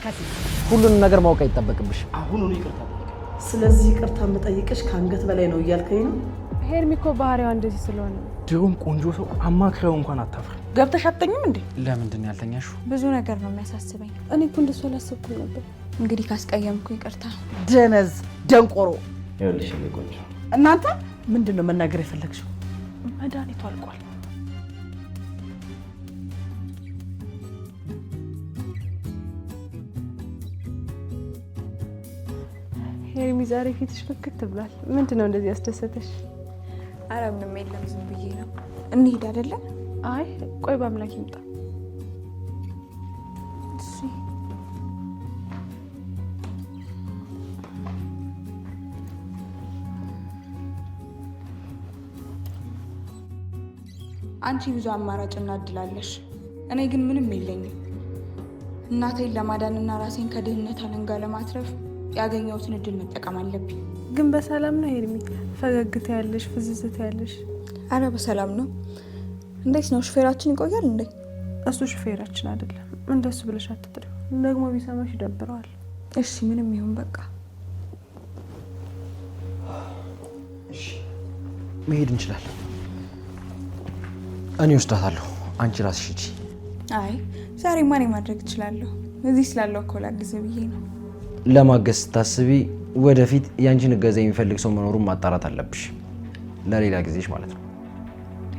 ተንከሲ ሁሉንም ነገር ማወቅ አይተበቅብሽ አሁን ነው ይቅርታ ስለዚህ ይቅርታ መጠየቅሽ ካንገት በላይ ነው እያልከኝ ነው ሄርሚኮ ባህሪዋ እንደዚህ ስለሆነ ድሮም ቆንጆ ሰው አማክረው እንኳን አታፍር ገብተሽ አትተኝም እንዴ ለምንድን ያልተኛሽው ብዙ ነገር ነው የሚያሳስበኝ እኔ እኮ እንደሱ አላሰብኩም ነበር እንግዲህ ካስቀየምኩ ይቅርታ ደነዝ ደንቆሮ ይኸውልሽ ቆንጆ እናንተ ምንድነው መናገር የፈለግሽው መድኃኒቱ አልቋል ሄርሚ ዛሬ ፊትሽ ፍክት ብሏል ምንድነው እንደዚህ ያስደሰተሽ አረ ምንም የለም ዝም ብዬ ነው እንሂድ አይደለ አይ ቆይ በአምላክ ይምጣ እሺ አንቺ ብዙ አማራጭና እድላለሽ እኔ ግን ምንም የለኝም እናቴን ለማዳንና ራሴን ከድህነት አለንጋ ለማትረፍ ያገኘሁትን እድል መጠቀም አለብኝ ግን በሰላም ነው ሄርሚ ፈገግታ ያለሽ ፍዝዝታ ያለሽ አረ በሰላም ነው እንዴት ነው ሹፌራችን ይቆያል እንዴ እሱ ሹፌራችን አይደለም እንደሱ ብለሽ አትጥሪው ደግሞ ቢሰማሽ ይደብረዋል እሺ ምንም ይሁን በቃ እሺ መሄድ እንችላለን እኔ ወስዳታለሁ አንቺ ራስሽ ሂጂ አይ ዛሬ ማን ማድረግ እችላለሁ እዚህ ስላለው እኮ ላግዝ ብዬ ነው ለማገዝ ታስቢ ወደፊት ያንቺን እገዛ የሚፈልግ ሰው መኖሩን ማጣራት አለብሽ ለሌላ ጊዜሽ ማለት ነው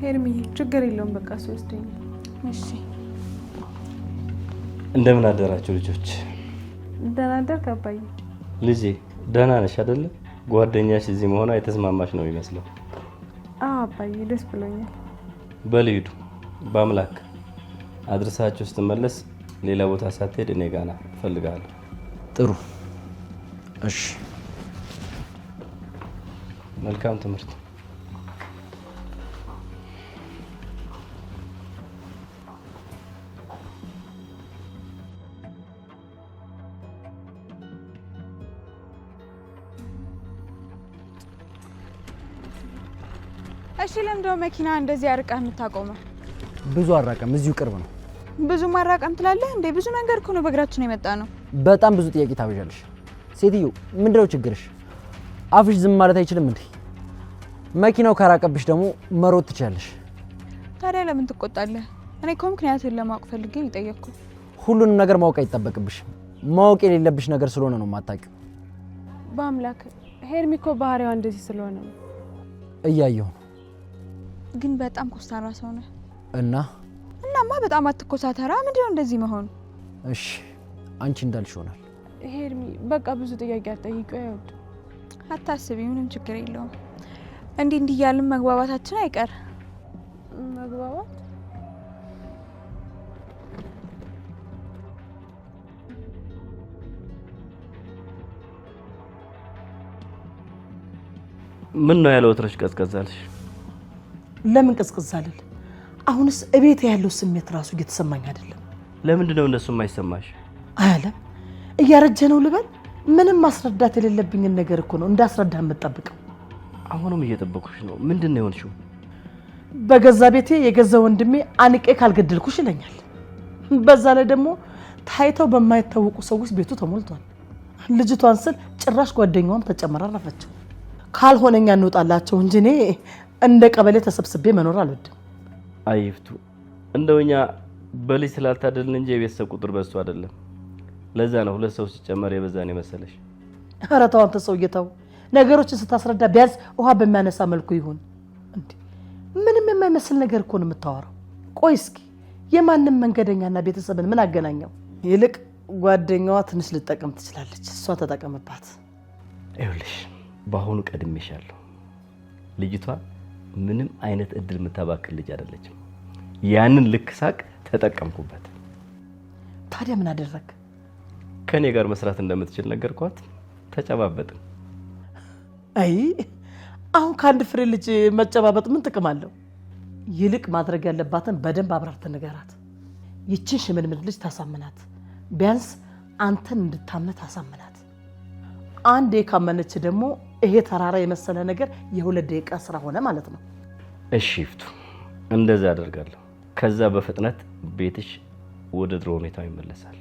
ሄርሚ ችግር የለውም በቃ ወስደኝ እሺ እንደምን አደራችሁ ልጆች ደህና አደርክ አባዬ ልጄ ደህና ነሽ አይደል ጓደኛሽ እዚህ መሆኗ የተስማማሽ ነው ይመስለው አዎ አባዬ ደስ ብሎኛል በልሂዱ በአምላክ አድርሳችሁ ስትመለስ ሌላ ቦታ ሳትሄድ እኔ ጋር ና እፈልጋለሁ ጥሩ እሺ መልካም ትምህርት እሺ ለምንድነው መኪና እንደዚህ አርቀህ የምታቆመው ብዙ አራቀም እዚሁ ቅርብ ነው ብዙ ማራቀም ትላለህ እንዴ ብዙ መንገድ እኮ ነው በእግራችን የመጣ ነው በጣም ብዙ ጥያቄ ታበዣለሽ ሴትዮ ምንድነው ችግርሽ አፍሽ ዝም ማለት አይችልም እንዴ መኪናው ካራቀብሽ ደግሞ መሮጥ ትችያለሽ ታዲያ ለምን ትቆጣለህ እኔ እኮ ምክንያቱን ለማወቅ ፈልጌ ነው የጠየቅኩት ሁሉንም ነገር ማወቅ አይተበቅብሽም ማወቅ የሌለብሽ ነገር ስለሆነ ነው የማታውቂው በአምላክ ሄርሚኮ ባህሪዋ እንደዚህ ስለሆነ ነው እያየሁ ነው ግን በጣም ኮስታራ ሰው ነህ እናማ በጣም አትኮሳተራ ምንድነው እንደዚህ መሆን እሺ አንቺ እንዳልሽ ይሆናል ሄርሚ በቃ ብዙ ጥያቄ አትጠይቂው አይወድ አታስቢ ምንም ችግር የለውም እንዲህ ያልን መግባባታችን አይቀር መግባባት ምን ነው ያለው ወትሮሽ ቀዝቀዛልሽ ለምን ቀዝቀዛልል አሁንስ እቤት ያለው ስሜት ራሱ እየተሰማኝ አይደለም ለምንድን ነው እንደሱ የማይሰማሽ አያለም እያረጀ ነው ልበል ምንም ማስረዳት የሌለብኝ ነገር እኮ ነው እንዳስረዳህ የምጠብቀው አሁንም እየጠበኩሽ ነው ምንድነው የሆንሽው በገዛ ቤቴ የገዛ ወንድሜ አንቄ ካልገደልኩሽ ይለኛል በዛ ላይ ደግሞ ታይተው በማይታወቁ ሰዎች ቤቱ ተሞልቷል ልጅቷን ስል ጭራሽ ጓደኛዋም ተጨመራረፈች ካልሆነኛ እንውጣላቸው እንጂ እኔ እንደ ቀበሌ ተሰብስቤ መኖር አልወድም አይፍቱ እንደውኛ በልጅ ስላልታደልን እንጂ የቤተሰብ ቁጥር በሱ አይደለም ለዛ ነው ሁለት ሰው ሲጨመር የበዛን የመሰለሽ ኧረ ተው አንተ ሰው እየተው ነገሮችን ስታስረዳ ቢያንስ ውሃ በሚያነሳ መልኩ ይሁን እንዴ ምንም የማይመስል ነገር እኮ ነው የምታወራው ቆይ እስኪ የማንም መንገደኛና ቤተሰብን ምን አገናኘው ይልቅ ጓደኛዋ ትንሽ ልጠቀም ትችላለች እሷ ተጠቀምባት ይኸውልሽ በአሁኑ ቀድሜሻለሁ ልጅቷ ምንም አይነት እድል የምታባክል ልጅ አይደለችም ያንን ልክ ሳቅ ተጠቀምኩበት ታዲያ ምን አደረክ ከኔ ጋር መስራት እንደምትችል ነገርኳት ተጨባበጥን አይ አሁን ካንድ ፍሬ ልጅ መጨባበጥ ምን ጥቅም አለው ይልቅ ማድረግ ያለባትን በደንብ አብራርተ ንገራት ይችን ሽምልምል ልጅ ታሳምናት ቢያንስ አንተን እንድታምነት ታሳምናት አንዴ ካመነች ደግሞ ይሄ ተራራ የመሰለ ነገር የሁለት ደቂቃ ስራ ሆነ ማለት ነው እሺ ይፍቱ እንደዛ አደርጋለሁ ከዛ በፍጥነት ቤትሽ ወደ ድሮ ሁኔታው ይመለሳል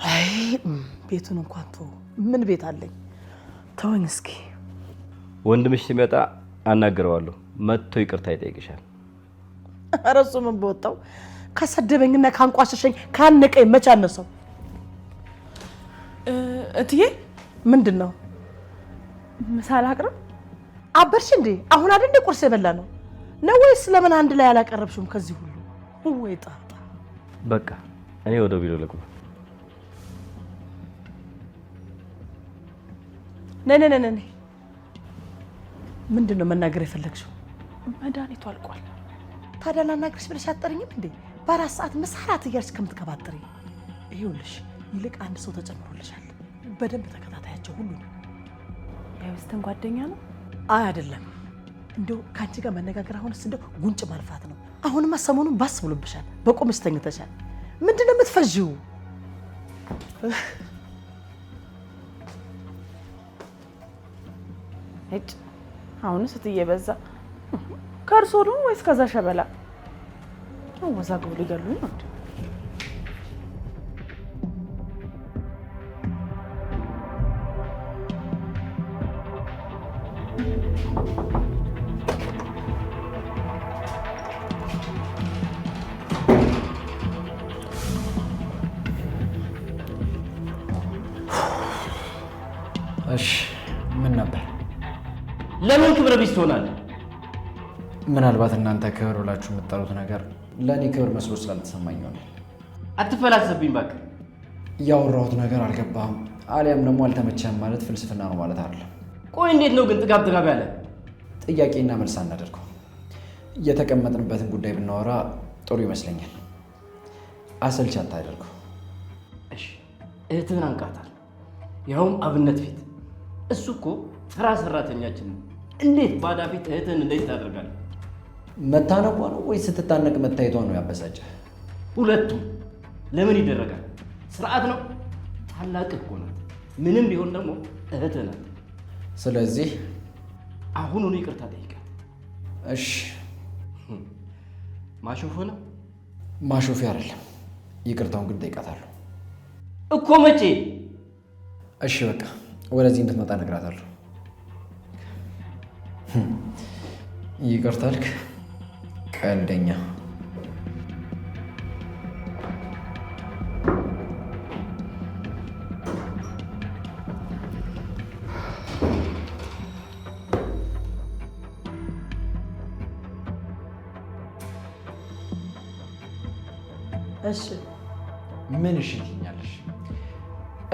አይ ቤቱን እንኳን ተው። ምን ቤት አለኝ? ተወኝ እስኪ። ወንድምሽ ሲመጣ አናግረዋለሁ። መጥቶ ይቅርታ ይጠይቅሻል። ኧረ እሱ ምን በወጣው ከሰደበኝና ካንቋሸሸኝ ካነቀኝ መች አነሰው? እትዬ ምንድን ነው? ምሳል አቅርብ። አበርሽ እንዴ? አሁን አይደል ቁርስ የበላ ነው ወይስ ለምን አንድ ላይ አላቀረብሽም? ከዚህ ሁሉ ወይ ጣጣ። በቃ እኔ ወደ ቢሮ ልግባ። ነይ ምንድን ነው መናገር የፈለግሽው? መድኃኒቱ አልቋል። ታዲያ ላናግርሽ ብለሽ አትጠሪኝም እንዴ? በአራት ሰዓት መሳራት እያልሽ ከምትከባጥሪ። ይኸውልሽ ይልቅ አንድ ሰው ተጨምሮልሻል። በደንብ ተከታታያቸው ሁሉ ነው። የውስትን ጓደኛ ነው? አይ አይደለም። እንደው ከአንቺ ጋር መነጋገር አሁንስ እንደው ጉንጭ ማልፋት ነው። አሁንማ ሰሞኑን ባስ ብሎብሻል። በቆምሽ ተኝተሻል። ምንድን ነው የምትፈዥው? እጭ አሁንስ እትዬ በዛ። ከእርሶ ነው ወይስ ከዛ ሸበላ? ወዛግቡ ሊገሉኝ ነው። እሺ ምን ነበር? ለምን ክብረ ቢስ ትሆናለህ? ምናልባት እናንተ ክብር ብላችሁ የምትጠሩት ነገር ለእኔ ክብር መስሎ ስላልተሰማኝ ነው። አትፈላሰብኝ እባክህ። ያወራሁት ነገር አልገባህም አሊያም ደግሞ አልተመቸህም ማለት ፍልስፍና ነው ማለት አይደለም። ቆይ እንዴት ነው ግን ጥጋብ ያለ? ጥያቄና መልስ አናደርገው። የተቀመጥንበትን ጉዳይ ብናወራ ጥሩ ይመስለኛል። አሰልች አታደርገው። እሺ እህትህን አንቃታል፣ ያውም አብነት ፊት። እሱ እኮ ተራ ሰራተኛችን ነው። እንዴት ባዳ ፊት እህትህን እንዴት ታደርጋለህ? መታነቋ ነው ወይስ ስትታነቅ መታየቷ ነው ያበሳጨህ? ሁለቱም። ለምን ይደረጋል? ስርዓት ነው። ታላቅህ እኮ ናት። ምንም ቢሆን ደግሞ እህትህ ናት። ስለዚህ አሁኑኑ ይቅርታ ጠይቃት። እሺ። ማሾፍ ነው? ማሾፊ አይደለም። ይቅርታውን ግን ጠይቃታለሁ እኮ። መቼ? እሺ በቃ ወደዚህ እንድትመጣ እነግራታለሁ። ይቅርታ አልክ? ቀልደኛ። እሺ ምን እሺ ትኛለሽ?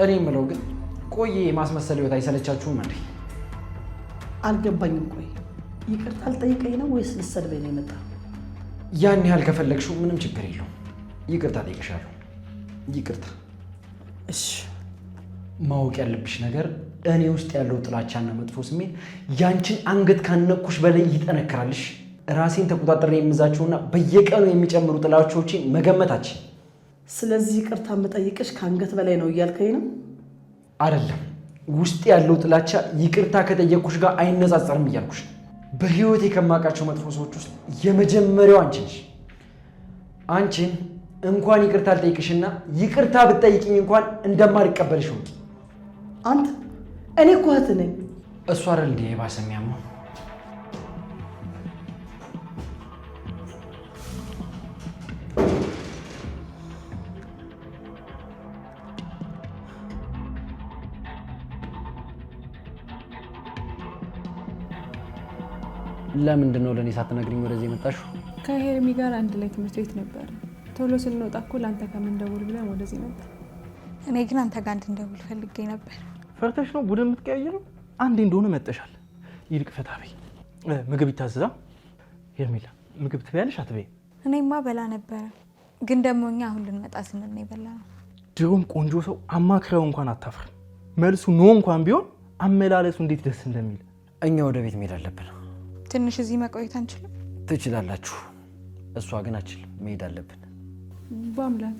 እኔ የምለው ግን ቆይ ማስመሰል ህይወት አይሰለቻችሁም እንዴ? አልገባኝም። ቆይ ይቅርታ አልጠይቀኝ ነው ወይስ ልትሰድበኝ ነው የመጣው? ያን ያህል ከፈለግሽው ምንም ችግር የለውም። ይቅርታ ጠይቅሻለሁ። ይቅርታ። እሺ። ማወቅ ያለብሽ ነገር እኔ ውስጥ ያለው ጥላቻና መጥፎ ስሜት ያንቺን አንገት ካነኩሽ በላይ ይጠነክራልሽ። ራሴን ተቆጣጥሬ የምዛቸውና በየቀኑ የሚጨምሩ ጥላቻዎችን መገመታችን። ስለዚህ ይቅርታ የምጠይቅሽ ከአንገት በላይ ነው እያልከኝ ነው? አይደለም፣ ውስጥ ያለው ጥላቻ ይቅርታ ከጠየቅኩሽ ጋር አይነጻጸርም እያልኩሽ ነው። በህይወቴ ከማውቃቸው መጥፎ ሰዎች ውስጥ የመጀመሪያው አንቺ ነሽ። አንቺን እንኳን ይቅርታ አልጠይቅሽና ይቅርታ ብትጠይቅኝ እንኳን እንደማልቀበልሽ ወቂ። አንተ እኔ እኮ እህትህ ነኝ። እሱ አይደል እንዴ የባሰ የሚያመው? ለምንድን ነው ለእኔ ሳትነግሪኝ ወደዚህ የመጣሽው? ከሄርሚ ጋር አንድ ላይ ትምህርት ቤት ነበር። ቶሎ ስንወጣ እኮ ለአንተ ከምንደውል ብለን ወደዚህ ነበር። እኔ ግን አንተ ጋር እንድንደውል ፈልጌ ነበር። ፈርተሽ ነው ቡድን የምትቀያየረው? አንዴ እንደሆነ መጠሻል። ይልቅ ፈታ በይ። ምግብ ይታዘዛ። ሄርሜላ ምግብ ትበያለሽ አትበይ? እኔማ በላ ነበረ፣ ግን ደግሞ እኛ አሁን ልንመጣ ስንል ነው የበላነው። ድሮም ቆንጆ ሰው አማክረው እንኳን አታፍርም። መልሱ ኖ እንኳን ቢሆን አመላለሱ እንዴት ደስ እንደሚል። እኛ ወደ ቤት መሄድ አለብን። ትንሽ እዚህ መቆየት አንችልም? ትችላላችሁ፣ እሷ ግን አችልም። መሄድ አለብን። በአምላክ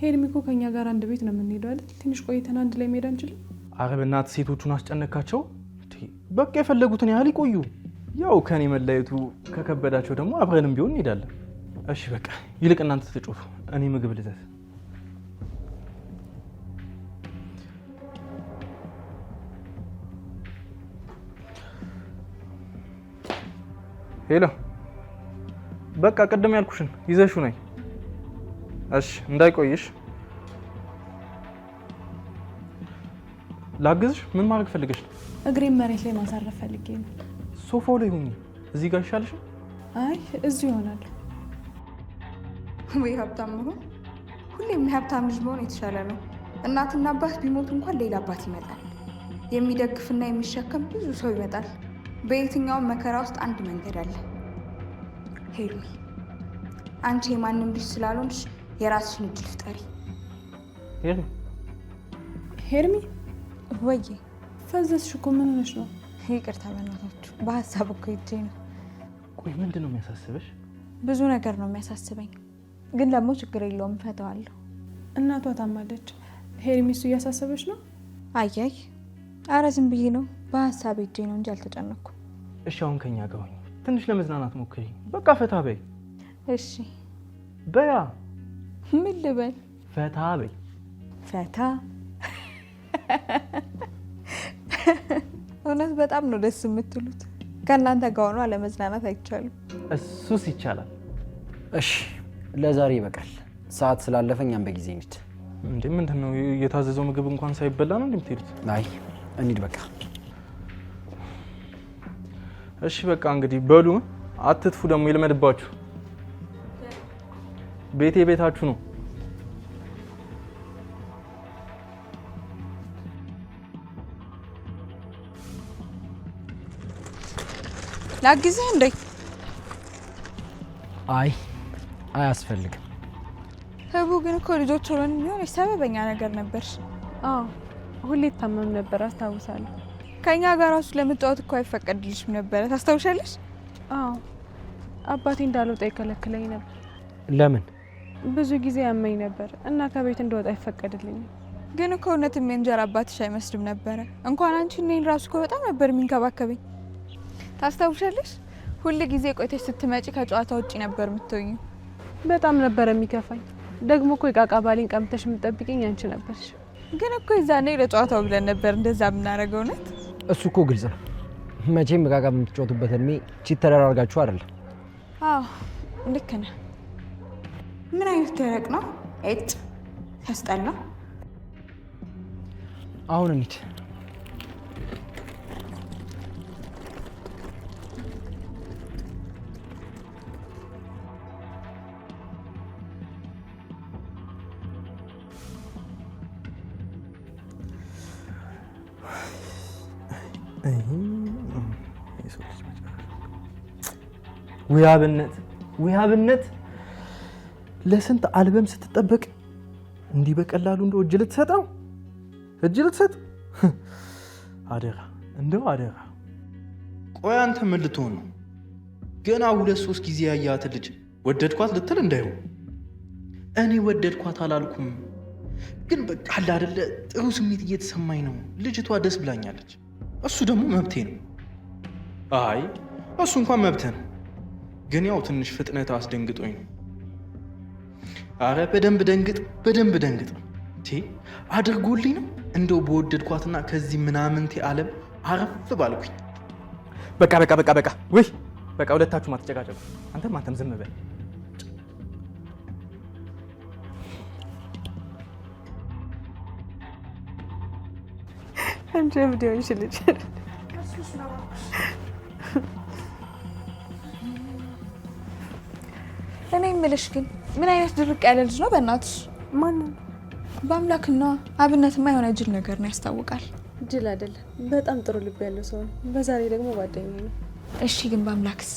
ሄርሚ እኮ ከኛ ጋር አንድ ቤት ነው የምንሄደው አይደል? ትንሽ ቆይተን አንድ ላይ መሄድ አንችልም? ኧረ በእናትህ ሴቶቹን አስጨነካቸው። በቃ የፈለጉትን ያህል ይቆዩ። ያው ከኔ መለየቱ ከከበዳቸው ደግሞ አብረንም ቢሆን እንሄዳለን። እሺ በቃ ይልቅ እናንተ ተጫወቱ፣ እኔ ምግብ ልዘዝ። ሄሎ በቃ ቅድም ያልኩሽን ይዘሽው ነኝ። እሺ እንዳይቆይሽ። ላግዝሽ? ምን ማድረግ ፈልገሽ ነው? እግሬን መሬት ላይ ማሳረፍ ፈልጌ ነው። ሶፋው ላይ ሁኚ። እዚህ ጋር ይሻልሽ? አይ እዚሁ ይሆናል። ወይ ሀብታም መሆን። ሁሌም የሀብታም ልጅ መሆን የተሻለ ነው። እናትና አባት ቢሞቱ እንኳን ሌላ አባት ይመጣል። የሚደግፍና የሚሸከም ብዙ ሰው ይመጣል። በየትኛውም መከራ ውስጥ አንድ መንገድ አለ። ሄርሚ፣ አንቺ የማንም ልጅ ስላልሆንሽ የራስሽን እድል ፍጠሪ። ሄርሚ ወይ ፈዘዝሽ እኮ ምን ሆነሽ ነው? ይቅርታ በእናታችሁ፣ በሀሳብ እኮ ሄጄ ነው። ቆይ ምንድን ነው የሚያሳስበሽ? ብዙ ነገር ነው የሚያሳስበኝ፣ ግን ደግሞ ችግር የለውም እፈታዋለሁ። እናቷ ታማለች። ሄርሚ እሱ እያሳሰበች ነው? አያይ፣ አረ ዝም ብዬ ነው በሀሳብ ሄጄ ነው እንጂ አልተጨነኩም። እሺ አሁን ከኛ ጋር ሆኝ ትንሽ ለመዝናናት ሞክሪ። በቃ ፈታ በይ። እሺ በያ ምን ልበል? ፈታ በይ። ፈታ እውነት በጣም ነው ደስ የምትሉት። ከእናንተ ጋር ሆኖ አለመዝናናት አይቻልም። እሱስ ይቻላል። እሺ ለዛሬ ይበቃል። ሰዓት ስላለፈ እኛም በጊዜ እንሂድ። እንዴ ምንድን ነው የታዘዘው ምግብ እንኳን ሳይበላ ነው እንደምትሄዱት? አይ እንሂድ በቃ። እሺ በቃ እንግዲህ በሉ፣ አትጥፉ። ደግሞ ይልመድባችሁ። ቤቴ ቤታችሁ ነው። ላግዝህ እንዴ? አይ አያስፈልግም። ህቡ ግን እኮ ልጆች ሆነን ቢሆን ሰበበኛ ነገር ነበር። አዎ ሁሌ ታመም ነበር አስታውሳለሁ። ከኛ ጋር ራሱ ለመጫወት እኮ አይፈቀድልሽም ነበር፣ ታስታውሻለሽ? አዎ አባቴ እንዳልወጣ ይከለክለኝ ነበር። ለምን? ብዙ ጊዜ ያመኝ ነበር እና ከቤት እንደወጣ አይፈቀድልኝም። ግን እኮ እውነትም የእንጀራ አባትሽ አይመስልም ነበረ። እንኳን አንቺ እኔን ራሱ እኮ በጣም ነበር የሚንከባከበኝ። ታስታውሻለሽ? ሁል ጊዜ ቆይተሽ ስትመጪ ከጨዋታ ውጪ ነበር የምትሆኚ። በጣም ነበር የሚከፋኝ። ደግሞ እኮ የቃቃ ባሌን ቀምተሽ የምትጠብቂኝ አንቺ ነበርሽ። ግን እኮ የዛኔ ለጨዋታው ብለን ነበር እንደዛ የምናደርገው። እውነት እሱ እኮ ግልጽ ነው። መቼም እቃቃ በምትጫወቱበት እድሜ ቺት ተደራርጋችሁ አይደለም። አዎ ልክ ነህ። ምን አይነት ደረቅ ነው? እጭ ያስጠላ። አሁን እንሂድ። ውያብነት ለስንት አልበም ስትጠበቅ እንዲህ በቀላሉ እንደው እጅ ልትሰጥ አደራ፣ እንደው አደራ። ቆይ አንተ ምን ልትሆን ነው? ገና 2-3 ጊዜ ያያት ልጅ ወደድኳት ልትል እንዳይሆን። እኔ ወደድኳት አላልኩም፣ ግን በቃ አለ አይደለ ጥሩ ስሜት እየተሰማኝ ነው። ልጅቷ ደስ ብላኛለች። እሱ ደግሞ መብቴ ነው። አይ እሱ እንኳን መብቴ ነው፣ ግን ያው ትንሽ ፍጥነት አስደንግጦኝ ነው። አረ በደንብ ደንግጥ። አድርጎልኝ ነው እንደው በወደድኳትና ከዚህ ምናምንቴ ዓለም አረፍ ባልኩኝ። በቃ ወይ በቃ ሁለታችሁም አትጨቃጨቁ። አንተም ዝም በል። አንቺ ቪዲዮሽ ልጅ እኔ የምልሽ ግን ምን አይነት ድርቅ ያለ ልጅ ነው? በእናትሽ ማንን? በአምላክና አብነትማ የሆነ ጅል ነገር ነው ያስታውቃል። ጅል አይደለም፣ በጣም ጥሩ ልብ ያለው ሰው ነው። በዛሬ ደግሞ ጓደኛዬ ነው። እሺ ግን በአምላክስ?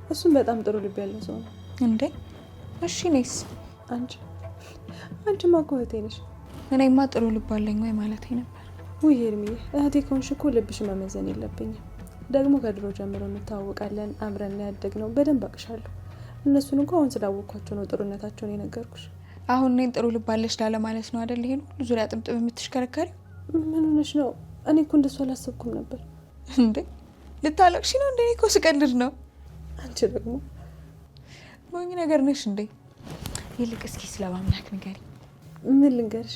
እሱም በጣም ጥሩ ልብ ያለው ሰው ነው። እንዴ እሺ እኔስ? አንቺማ እኮ እህቴ ነሽ። እኔማ ጥሩ ልብ አለኝ ወይ ማለቴ ነበር። ውይ ሄርሚዬ፣ እህቴ ከሆንሽ እኮ ልብሽ መመዘን የለብኝም። ደግሞ ከድሮ ጀምሮ እንታወቃለን፣ አብረን ያደግነው። በደንብ አቅሻለሁ። እነሱን እንኳን አሁን ስላወቅኳቸው ነው ጥሩነታቸውን የነገርኩሽ። አሁን እኔን ጥሩ ልብ አለሽ ላለ ማለት ነው አይደል? ይሄን ሁሉ ዙሪያ ጥምጥም የምትሽከረከሪ ምን ሆነሽ ነው? እኔ እኮ እንደሱ አላሰብኩም ነበር። እንዴ ልታለቅሽ ነው? እንዴ እኮ ስቀልድ ነው። አንቺ ደግሞ ሞኝ ነገር ነሽ እንዴ? ይልቅ እስኪ ስለ በአምላክ ንገሪ። ምን ልንገርሽ?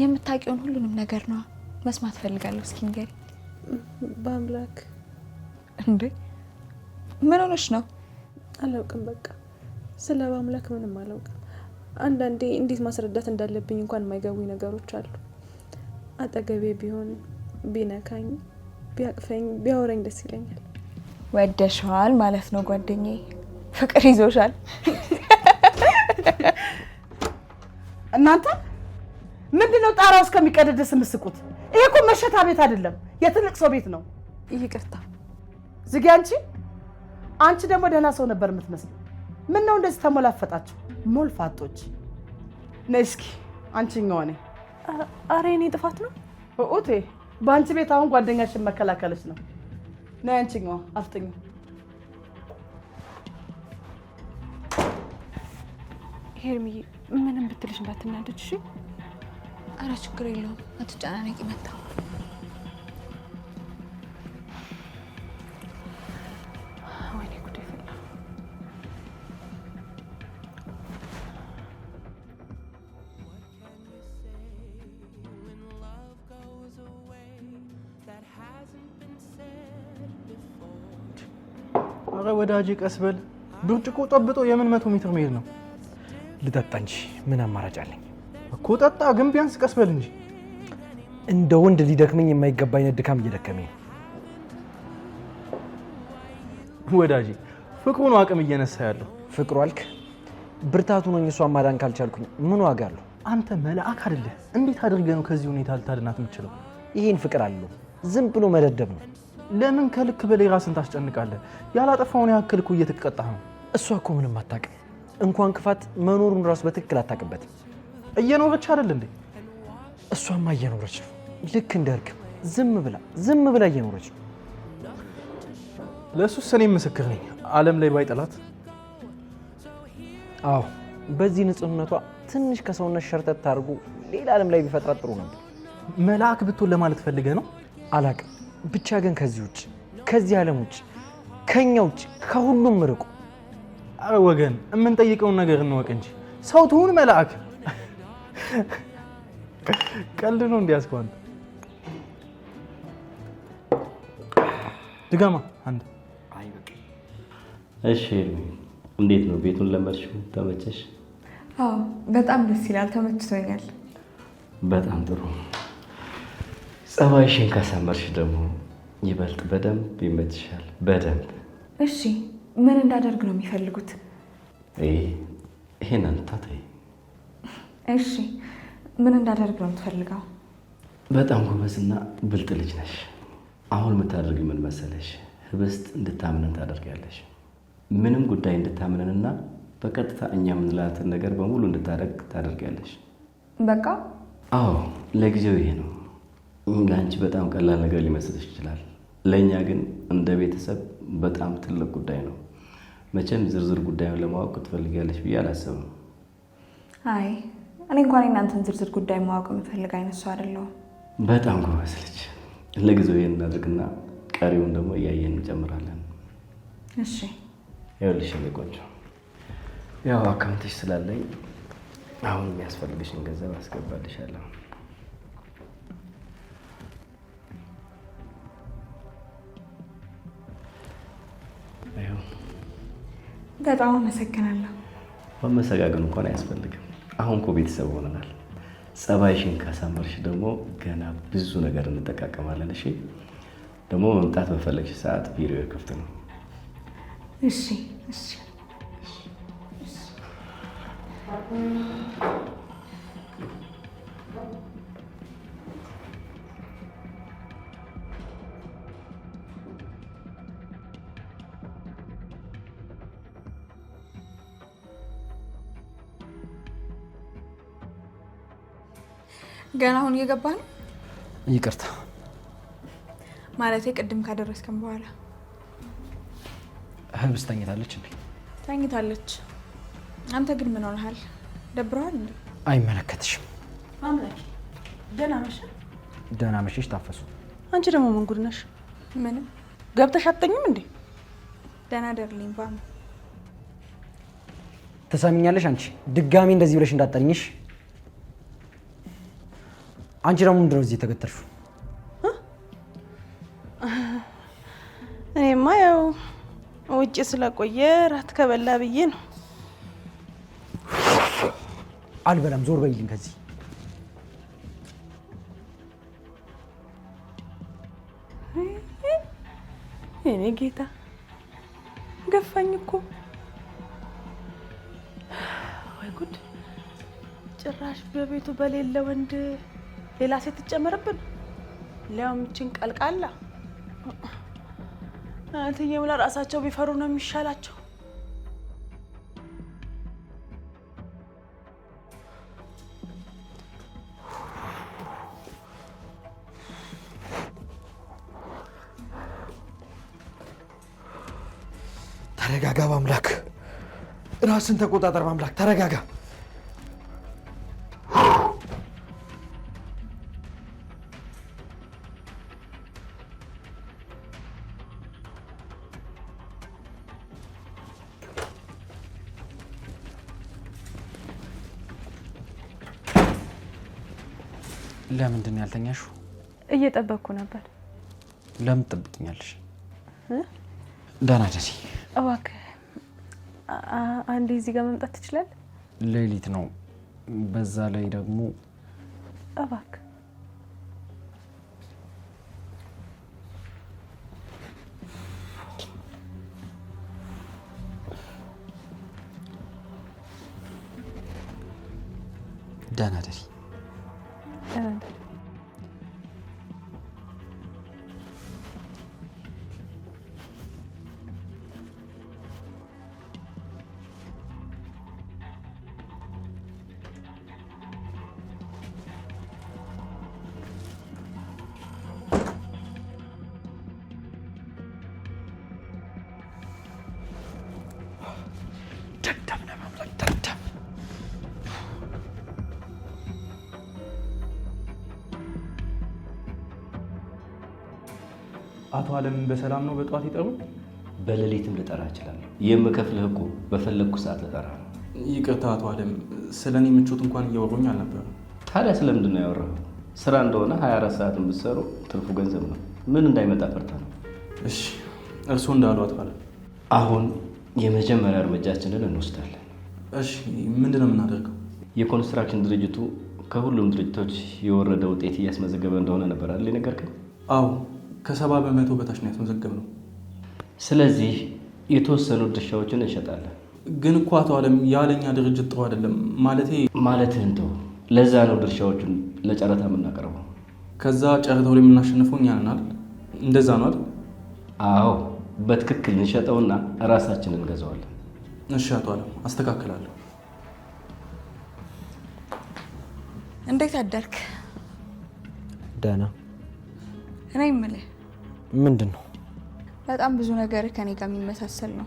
የምታውቂውን ሁሉንም ነገር ነው መስማት ፈልጋለሁ። እስኪ ንገሪ። በአምላክ እንዴ ምን ሆነሽ ነው? አላውቅም። በቃ ስለ አምላክ ምንም አላውቅም። አንዳንዴ እንዴት ማስረዳት እንዳለብኝ እንኳን የማይገቡኝ ነገሮች አሉ። አጠገቤ ቢሆን ቢነካኝ፣ ቢያቅፈኝ፣ ቢያወራኝ ደስ ይለኛል። ወደሽዋል ማለት ነው ጓደኛዬ። ፍቅር ይዞሻል። እናንተ ምንድነው ጣራው እስከሚቀደደስ የምትስቁት? ይሄ እኮ መሸታ ቤት አይደለም፣ የትልቅ ሰው ቤት ነው። ይቅርታ። ዝጊ። አንቺ ደግሞ ደህና ሰው ነበር የምትመስለው። ምን ነው እንደዚህ ተሞላፈጣችሁ? ሞልፋጦች። ነይ እስኪ አንቺኛው ነኝ። አረ የኔ ጥፋት ነው ኡቴ። በአንቺ ቤት አሁን ጓደኛሽን መከላከልሽ ነው። ነይ አንቺኛው አፍጥኝ። ሄርሚዬ ምንም ብትልሽ እንዳትናደድ እሺ? አረ ችግር የለውም አትጨናነቂ። መጣ ወይኔ ጉዴ ፈላ። አረ ወዳጄ ቀስ በል። ብርጭቆ ጠብጦ የምን 100 ሜትር መሄድ ነው? ልጠጣ እንጂ ምን አማራጭ አለኝ? እኮ ጠጣ፣ ግን ቢያንስ ቀስ በል እንጂ። እንደ ወንድ ሊደክመኝ የማይገባኝ ድካም እየደከመኝ ነው። ወዳጄ ፍቅሩ ነው አቅም እየነሳ ያለው። ፍቅሩ አልክ? ብርታቱ ነው። እሷን ማዳን ካልቻልኩኝ ምን ዋጋ አለው? አንተ መልአክ አይደለህ። እንዴት አድርገህ ነው ከዚህ ሁኔታ ልታድናት የምትችለው? ይሄን ፍቅር አለው ዝም ብሎ መደደብ ነው። ለምን ከልክ በላይ ራስን ታስጨንቃለህ? ያላጠፋውን ያክል እኮ እየተቀጣህ ነው። እሷ እኮ ምንም አታውቅም። እንኳን ክፋት መኖሩን ራሱ በትክክል አታውቅበትም። እየኖረች አይደል እንዴ? እሷማ እየኖረች ነው። ልክ እንደ እርግብ ዝም ብላ እየኖረች ነው። ለእሱስ እኔም ምስክር ነኝ። ዓለም ላይ ባይጠላት። አዎ በዚህ ንጽህነቷ ትንሽ ከሰውነት ሸርተት አድርጎ ሌላ ዓለም ላይ ቢፈጥራት ጥሩ ነበር። መልአክ ብትሆን ለማለት ፈልገህ ነው? አላውቅም። ብቻ ግን ከዚህ ውጭ፣ ከዚህ ዓለም ውጭ፣ ከኛ ውጭ፣ ከሁሉም ርቁ። አረ ወገን የምንጠይቀውን ነገር እንወቅ እንጂ ሰው ትሁን መልአክ። ቀልድ ነው እንዲያስከው አንተ። ድጋማ አንተ። እሺ እንዴት ነው ቤቱን ለመርሽው? ተመቸሽ? አዎ በጣም ደስ ይላል። ተመችቶኛል። በጣም ጥሩ። ጸባይሽን ካሳመርሽ ደግሞ ይበልጥ በደንብ ይመችሻል። በደንብ። እሺ ምን እንዳደርግ ነው የሚፈልጉት? ይሄን አንታታይ። እሺ ምን እንዳደርግ ነው የምትፈልገው? በጣም ጎበዝና ብልጥ ልጅ ነሽ። አሁን የምታደርጊ ምን መሰለሽ? ህብስት እንድታምነን ታደርጊያለሽ። ምንም ጉዳይ እንድታምነንና በቀጥታ እኛ የምንላትን ነገር በሙሉ እንድታደርግ ታደርጊያለሽ። በቃ አዎ፣ ለጊዜው ይሄ ነው። ለአንቺ በጣም ቀላል ነገር ሊመስልሽ ይችላል። ለእኛ ግን እንደ ቤተሰብ በጣም ትልቅ ጉዳይ ነው። መቼም ዝርዝር ጉዳዩን ለማወቅ ትፈልጊያለሽ ብዬ አላሰብም። አይ እኔ እንኳን የእናንተን ዝርዝር ጉዳይ ማወቅ የምፈልግ አይነት ሰው አይደለሁም። በጣም ጎበዝ ልጅ። ለጊዜው ይሄን እናድርግና ቀሪውን ደግሞ እያየን እንጨምራለን። እሺ ይኸውልሽ ቆንጆ፣ ያው አካውንትሽ ስላለኝ አሁን የሚያስፈልግሽን ገንዘብ አስገባልሻለሁ። በጣም አመሰግናለሁ። መመሰጋገን እንኳን አያስፈልግም። አሁን እኮ ቤተሰብ ሆነናል። ጸባይሽን ካሳመርሽ ደግሞ ገና ብዙ ነገር እንጠቃቀማለን። እሺ ደግሞ መምጣት በፈለግሽ ሰዓት ቢሮ ክፍት ነው። እሺ እሺ። ገና አሁን እየገባ ነው? ይቅርታ ማለቴ ቅድም ካደረስከን በኋላ። ህብስ ተኝታለች እንዴ? ተኝታለች። አንተ ግን ምን ሆነሃል? ደብረዋል እንዴ? አይመለከትሽም። አምላኬ ደህና ነሽ? ደህና መሸሽ ታፈሱ። አንቺ ደግሞ ምን ጉድ ነሽ? ምንም። ገብተሽ አትተኝም እንዴ? ደህና ደርልኝ ባም። ትሰሚኛለሽ? አንቺ ድጋሚ እንደዚህ ብለሽ እንዳጠኝሽ። አንቺ ደግሞ ምንድን ነው እዚህ የተገተርሽው? እኔማ ያው ውጭ ውጪ ስለቆየ ራት ከበላ ብዬ ነው። አልበላም፣ ዞር በይልኝ ከዚህ። እኔ ጌታ ገፋኝ እኮ። ወይ ጉድ! ጭራሽ በቤቱ በሌለ ወንድ ሌላ ሴት ትጨመርብን። ሊያውም እችን ቀልቃላ እትዬም ለራሳቸው ቢፈሩ ነው የሚሻላቸው። ተረጋጋ በአምላክ፣ ራስን ተቆጣጠር በአምላክ፣ ተረጋጋ። ለምንድን ነው ያልተኛሽው? እየጠበቅኩ ነበር። ለምን ትጠብቂኛለሽ? ደህና ደሪ። እባክህ አንዴ እዚህ ጋር መምጣት ትችላለህ? ሌሊት ነው፣ በዛ ላይ ደግሞ እባክህ ደህና ደሪ። አቶ አለም በሰላም ነው? በጠዋት ይጠሩ? በሌሊትም ልጠራ እችላለሁ። የምከፍልህ እኮ በፈለግኩ ሰዓት ልጠራ ነው። ይቅርታ አቶ አለም፣ ስለ እኔ ምቾት እንኳን እያወሩኝ አልነበረም። ታዲያ ስለምንድን ነው ያወራኸው? ስራ እንደሆነ 24 ሰዓት ብትሰሩ ትርፉ ገንዘብ ነው። ምን እንዳይመጣ ፈርታ ነው። እሺ እርስዎ እንዳሉ አቶ አለም፣ አሁን የመጀመሪያ እርምጃችንን እንወስዳለን። እሺ ምንድን ነው የምናደርገው? የኮንስትራክሽን ድርጅቱ ከሁሉም ድርጅቶች የወረደ ውጤት እያስመዘገበ እንደሆነ ነበር አይደል የነገርከኝ? አዎ ከ70% በታች ነው ያስመዘገብነው። ስለዚህ የተወሰኑ ድርሻዎችን እንሸጣለን። ግን እኮ አቶ አለም ያለኛ ድርጅት ጥሩ አይደለም። ማለትህን ተው። ለዛ ነው ድርሻዎቹን ለጨረታ የምናቀርበው። ከዛ ጨረታው ላይ የምናሸንፈው እኛ ነን አይደል? እንደዛ ነው አይደል? አዎ በትክክል እንሸጠውና ራሳችንን እንገዛዋለን። እሺ አቶ አለም አስተካክላለሁ። እንዴት አደርክ? ደህና። እኔ የምልህ ምንድን ነው? በጣም ብዙ ነገር ከኔ ጋር የሚመሳሰል ነው።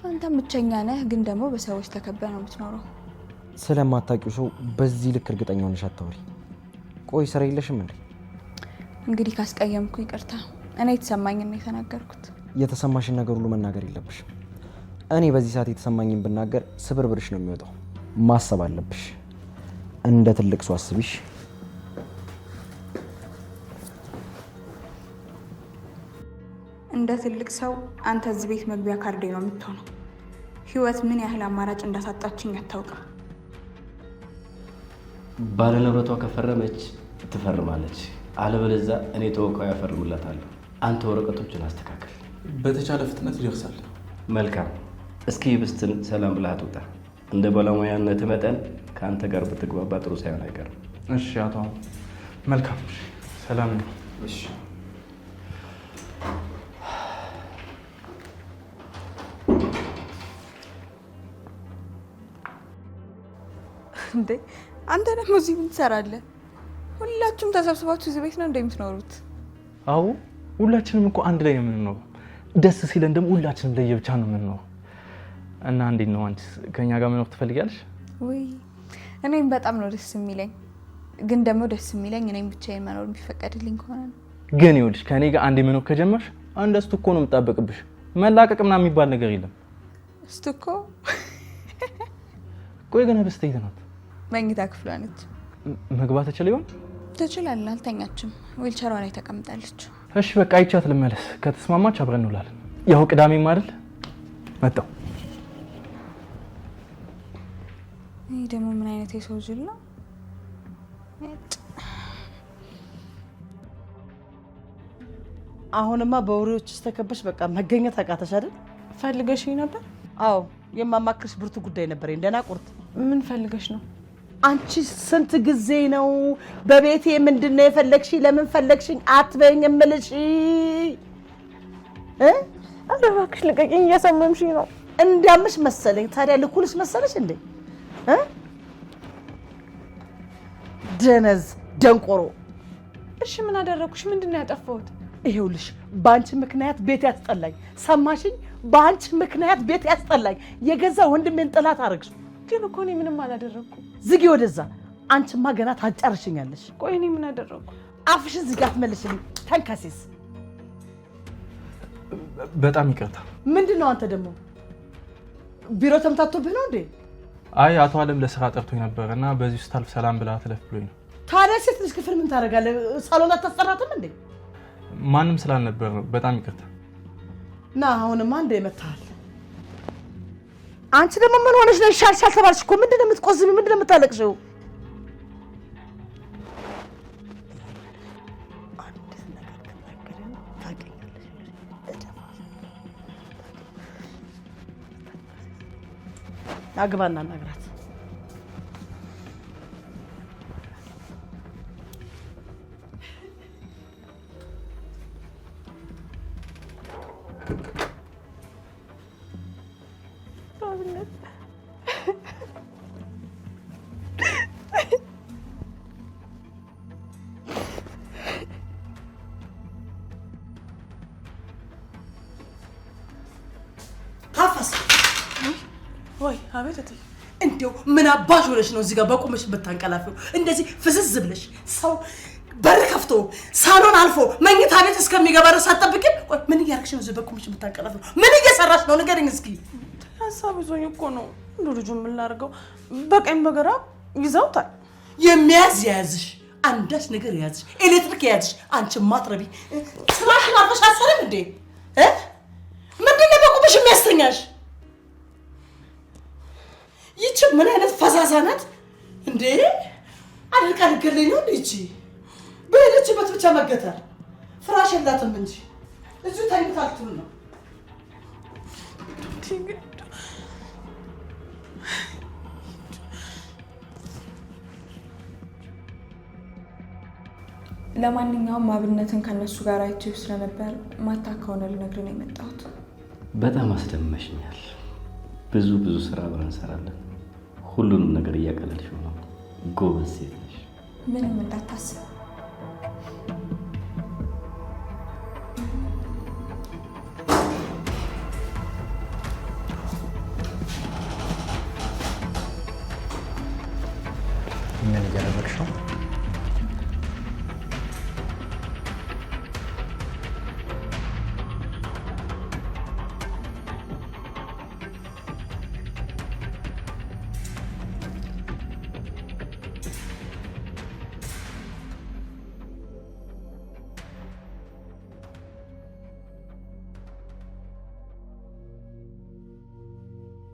አንተም ብቸኛ ነህ፣ ግን ደግሞ በሰዎች ተከበህ ነው የምትኖረው። ስለማታውቂው ሰው በዚህ ልክ እርግጠኛ ሆነሽ አታውሪ። ቆይ ስራ የለሽም እንዴ? እንግዲህ ካስቀየምኩ ይቅርታ። እኔ የተሰማኝን ነው የተናገርኩት። የተሰማሽን ነገር ሁሉ መናገር የለብሽም። እኔ በዚህ ሰዓት የተሰማኝን ብናገር ስብርብርሽ ነው የሚወጣው። ማሰብ አለብሽ። እንደ ትልቅ ሰው አስቢሽ። እንደ ትልቅ ሰው አንተ እዚህ ቤት መግቢያ ካርዴ ነው የምትሆነው። ህይወት ምን ያህል አማራጭ እንዳሳጣችኝ አታውቅም። ባለንብረቷ ከፈረመች ትፈርማለች፣ አለበለዚያ እኔ ተወካዩ ያፈርምላታለሁ። አንተ ወረቀቶችን አስተካክል። በተቻለ ፍጥነት ይደርሳል። መልካም። እስኪ ይብስትን ሰላም ብለህ አትውጣ። እንደ ባለሙያነት መጠን ከአንተ ጋር ብትግባባ ጥሩ ሳይሆን አይቀርም። እሺ አቶ መልካም። ሰላም ነው። እሺ እንዴ አንተ ደግሞ እዚህ ምን ትሰራለህ? ሁላችሁም ተሰብስባችሁ እዚህ ቤት ነው እንደምትኖሩት? አዎ ሁላችንም እኮ አንድ ላይ ነው የምንኖረው። ደስ ሲለን ደግሞ ሁላችንም ለየብቻ ነው የምንኖረው። እና እንዴት ነው አንቺስ ከኛ ጋር መኖር ትፈልጊያለሽ? ወይ እኔም በጣም ነው ደስ የሚለኝ። ግን ደግሞ ደስ የሚለኝ እኔም ብቻዬን መኖር የሚፈቀድልኝ ከሆነ ነው። ግን ይኸውልሽ ከኔ ጋር አንዴ መኖር ከጀመርሽ አንድ እስቱ እኮ ነው የምጣበቅብሽ። መላቀቅ ምናምን የሚባል ነገር የለም። እስቱ እኮ ቆይ ገና በስተይት ናት። መኝታ ክፍሏ ነች። መግባት ትችል ይሆን? ትችላለህ። አልተኛችም። ዊልቸሯ ላይ ተቀምጣለች። እሺ በቃ አይቻት ልመለስ። ከተስማማች አብረን እንውላለን። ያው ቅዳሜም አይደል መጣሁ። ይሄ ደግሞ ምን አይነት የሰው ጅል ነው? አሁንማ በወሬዎች ውስጥ ተከበሽ በቃ መገኘት አቃተሽ አይደል? ፈልገሽኝ ነበር? አዎ የማማክርሽ ብርቱ ጉዳይ ነበር። እንደና ቁርጥ ምን ፈልገሽ ነው? አንቺ ስንት ጊዜ ነው በቤቴ ምንድነው የፈለግሽ? ለምን ፈለግሽኝ አትበይኝ እምልሽ ኧረ እባክሽ ልቀቂኝ፣ እያሰመምሽኝ ነው። እንዲያምሽ መሰለኝ። ታዲያ ልኩልሽ መሰለሽ እንዴ? ደነዝ ደንቆሮ። እሺ ምን አደረኩሽ? ምንድነው ያጠፋሁት? ይሄውልሽ በአንቺ ምክንያት ቤት ያስጠላኝ። ሰማሽኝ? በአንቺ ምክንያት ቤት ያስጠላኝ። የገዛ ወንድሜን ጥላት አረግሽ። ግን እኮ እኔ ምንም አላደረኩም። ዝጊ ወደዛ። አንቺማ ገና ታጫርሽኛለሽ። ቆይ እኔ ምን አደረኩ? አፍሽን ዝጊ፣ አትመልሽልኝ ተንከሲስ። በጣም ይቅርታ። ምንድነው አንተ ደግሞ ቢሮ ተምታቶብህ ነው እንዴ? አይ አቶ አለም ለስራ ጠርቶኝ ነበር እና በዚህ ስታልፍ ሰላም ብላ ትለፍ ብሎኝ ነው። ታዲያ ሴት ልጅ ክፍል ምን ታደርጋለህ? ሳሎን አታስጠራትም እንዴ? ማንም ስላልነበር ነው። በጣም ይቅርታ። ና አሁንማ እንደ ይመታል። አንቺ ደግሞ ምን ሆነሽ ነው? ሻልሻል ተባልሽ እኮ። ምንድነው የምትቆዝሚ? ምንድነው የምታለቅሽው? አግባና ናግራት። ታፈስ ወይ አቤት እትዬ። እንደው ምን አባሽ ሆነሽ ነው እዚህ ጋር በቁምሽ ብታንቀላፊው? እንደዚህ ፍዝዝ ብለሽ ሰው በር ከፍቶ ሳሎን አልፎ መኝታ ቤት እስከሚገባ ድረስ አትጠብቂም? ቆይ ምን እያደረግሽ ነው እዚህ በቁምሽ ብታንቀላፊው? ምን እየሰራሽ ነው? ንገረኝ እስኪ። ሀሳብ ይዞኝ እኮ ነው። እንደ ልጁ ምን ላድርገው? በቀኝ በግራ ይዘውታል። የሚያዝ የያዝሽ አንዳች ነገር የያዝሽ ኤሌክትሪክ የያዝሽ አንቺ ማትረቢ ስራሽን አርፈሽ አሰረም እንዴ? ምንድነው በቁምሽ የሚያስተኛሽ? ይቺ ምን አይነት ፈዛዛ ናት እንዴ? አድርቃ ልገለኝ ነው እንዴ? በሄደችበት ብቻ መገተር። ፍራሽ የላትም እንጂ እዚሁ ተኝታልቱን ነው። ለማንኛውም አብነትን ከነሱ ጋር አይቼው ስለነበር ማታ ከሆነ ልነግርህ ነው የመጣሁት። በጣም አስደመሽኛል። ብዙ ስራ አብረን እንሰራለን። ሁሉንም ነገር እያቀለልሽው ነው። ጎበዝ ሴት ነሽ። ምንም እንዳታስብ። ምን እያደረግሽ ነው?